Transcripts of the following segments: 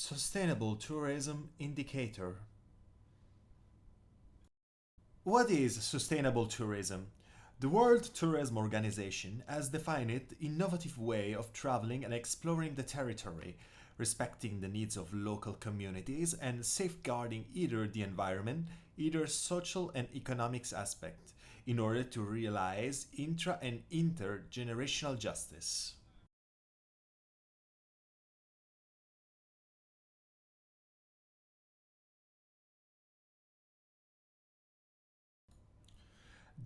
Sustainable Tourism Indicator. What is sustainable tourism? The World Tourism Organization has defined it innovative way of traveling and exploring the territory, respecting the needs of local communities and safeguarding either the environment, either social and economics aspect, in order to realize intra and intergenerational justice.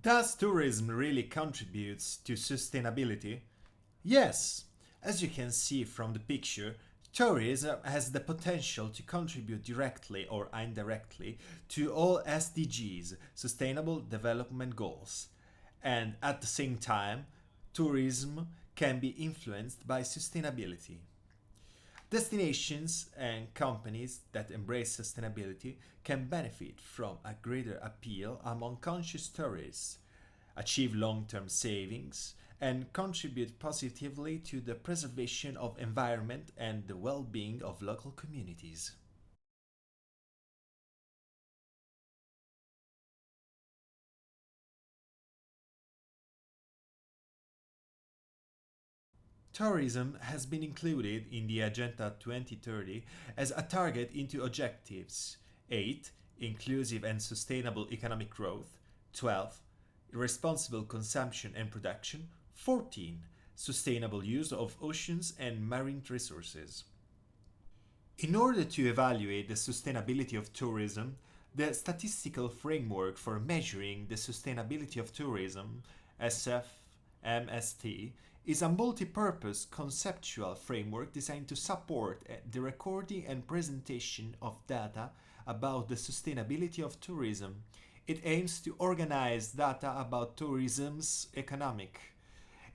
Does tourism really contributes to sustainability? Yes, as you can see from the picture, tourism has the potential to contribute directly or indirectly to all SDGs, Sustainable Development Goals. And at the same time, tourism can be influenced by sustainability. Destinations and companies that embrace sustainability can benefit from a greater appeal among conscious tourists, achieve long term savings, and contribute positively to the preservation of environment and the well being of local communities. Tourism has been included in the Agenda 2030 as a target into objectives 8. Inclusive and sustainable economic growth, 12. Responsible consumption and production, 14. Sustainable use of oceans and marine resources. In order to evaluate the sustainability of tourism, the statistical framework for measuring the sustainability of tourism, SFMST, is a multi-purpose conceptual framework designed to support the recording and presentation of data about the sustainability of tourism. It aims to organize data about tourism's economic,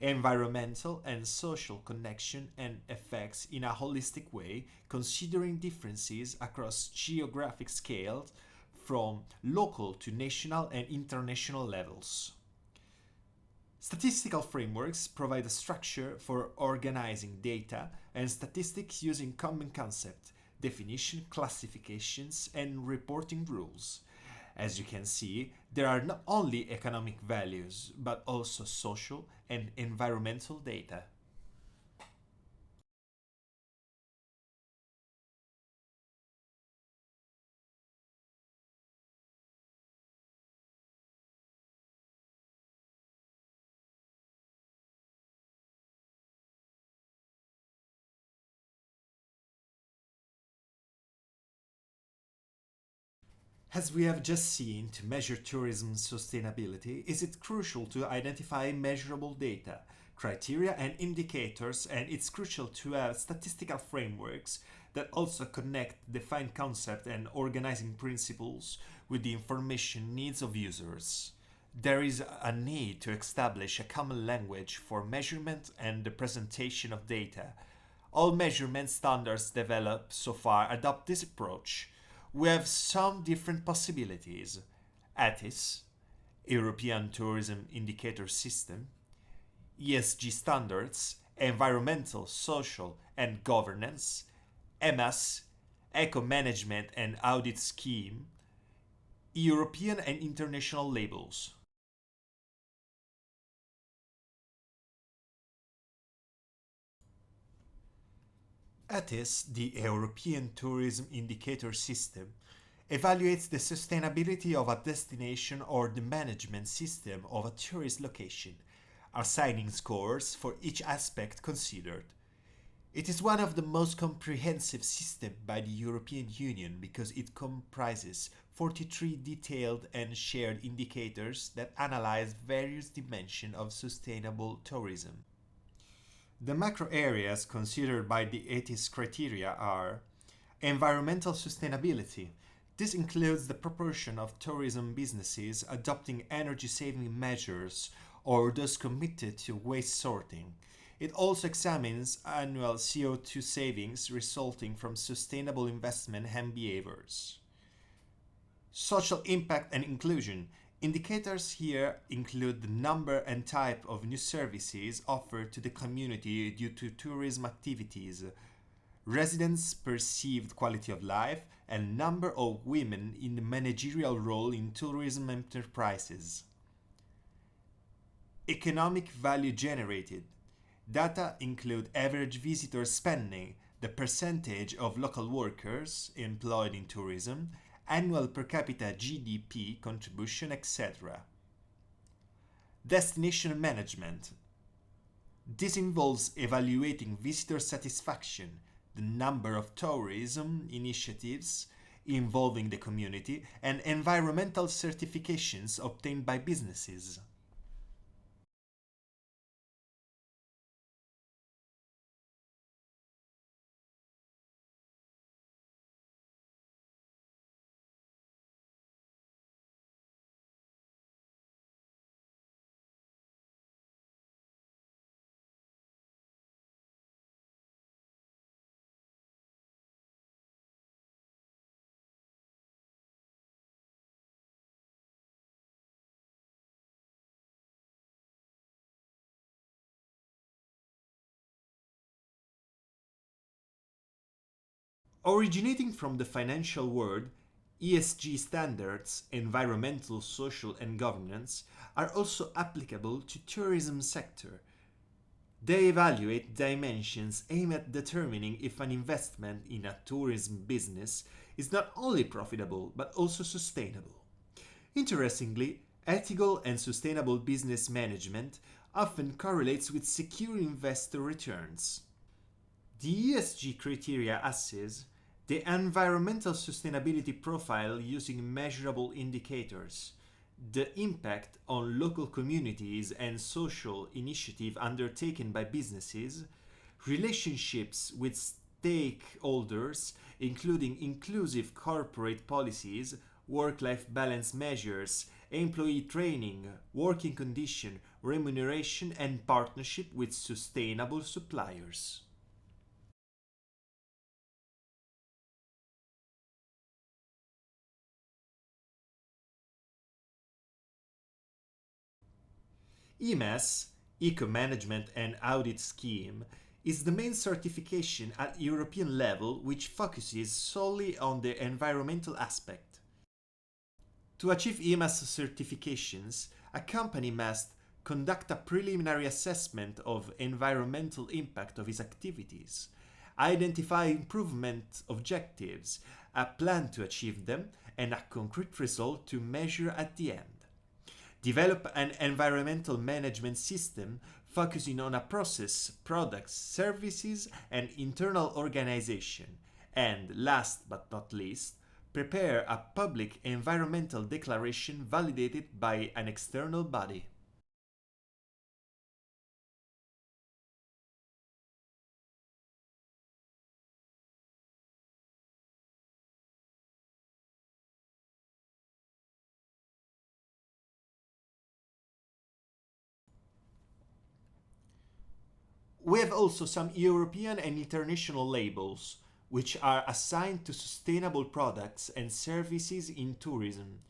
environmental, and social connection and effects in a holistic way, considering differences across geographic scales from local to national and international levels. Statistical frameworks provide a structure for organizing data and statistics using common concept, definition, classifications, and reporting rules. As you can see, there are not only economic values, but also social and environmental data. As we have just seen, to measure tourism sustainability, is it crucial to identify measurable data, criteria, and indicators, and it's crucial to have statistical frameworks that also connect defined concept and organizing principles with the information needs of users. There is a need to establish a common language for measurement and the presentation of data. All measurement standards developed so far adopt this approach. We have some different possibilities: ATIS, European Tourism Indicator System; ESG standards, Environmental, Social, and Governance; EMAS, Eco Management and Audit Scheme; European and international labels. ATIS, the European Tourism Indicator System, evaluates the sustainability of a destination or the management system of a tourist location, assigning scores for each aspect considered. It is one of the most comprehensive systems by the European Union because it comprises 43 detailed and shared indicators that analyze various dimensions of sustainable tourism. The macro areas considered by the ATIS criteria are environmental sustainability. This includes the proportion of tourism businesses adopting energy saving measures or those committed to waste sorting. It also examines annual CO2 savings resulting from sustainable investment and behaviors. Social impact and inclusion. Indicators here include the number and type of new services offered to the community due to tourism activities, residents' perceived quality of life, and number of women in the managerial role in tourism enterprises. Economic value generated. Data include average visitor spending, the percentage of local workers employed in tourism, annual per capita GDP contribution, etc. Destination management. This involves evaluating visitor satisfaction, the number of tourism initiatives involving the community, and environmental certifications obtained by businesses. Originating from the financial world, ESG standards, environmental, social, and governance, are also applicable to tourism sector. They evaluate dimensions aimed at determining if an investment in a tourism business is not only profitable but also sustainable. Interestingly, ethical and sustainable business management often correlates with secure investor returns. The ESG criteria assess the environmental sustainability profile using measurable indicators, the impact on local communities and social initiative undertaken by businesses, relationships with stakeholders, including inclusive corporate policies, work-life balance measures, employee training, working condition, remuneration, and partnership with sustainable suppliers. EMAS, Eco Management and Audit Scheme, is the main certification at European level which focuses solely on the environmental aspect. To achieve EMAS certifications, a company must conduct a preliminary assessment of environmental impact of its activities, identify improvement objectives, a plan to achieve them, and a concrete result to measure at the end. Develop an environmental management system focusing on a process, products, services, and internal organization. And last but not least, prepare a public environmental declaration validated by an external body. We have also some European and international labels, which are assigned to sustainable products and services in tourism.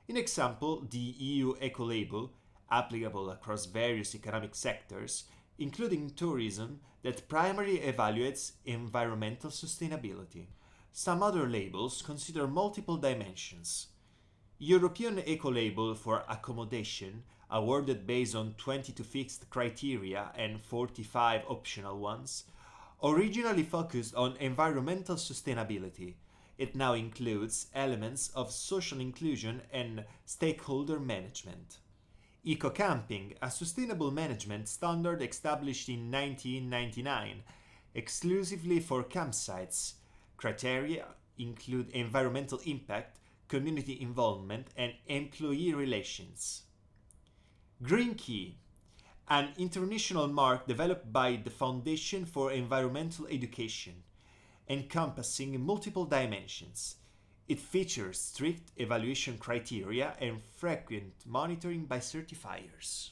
In example, the EU Eco Label, applicable across various economic sectors, including tourism, that primarily evaluates environmental sustainability. Some other labels consider multiple dimensions. European Eco-Label for accommodation, awarded based on 22 fixed criteria and 45 optional ones, originally focused on environmental sustainability. It now includes elements of social inclusion and stakeholder management. Eco-Camping, a sustainable management standard established in 1999, exclusively for campsites. Criteria include environmental impact, community involvement, and employee relations. Green Key, an international mark developed by the Foundation for Environmental Education, encompassing multiple dimensions. It features strict evaluation criteria and frequent monitoring by certifiers.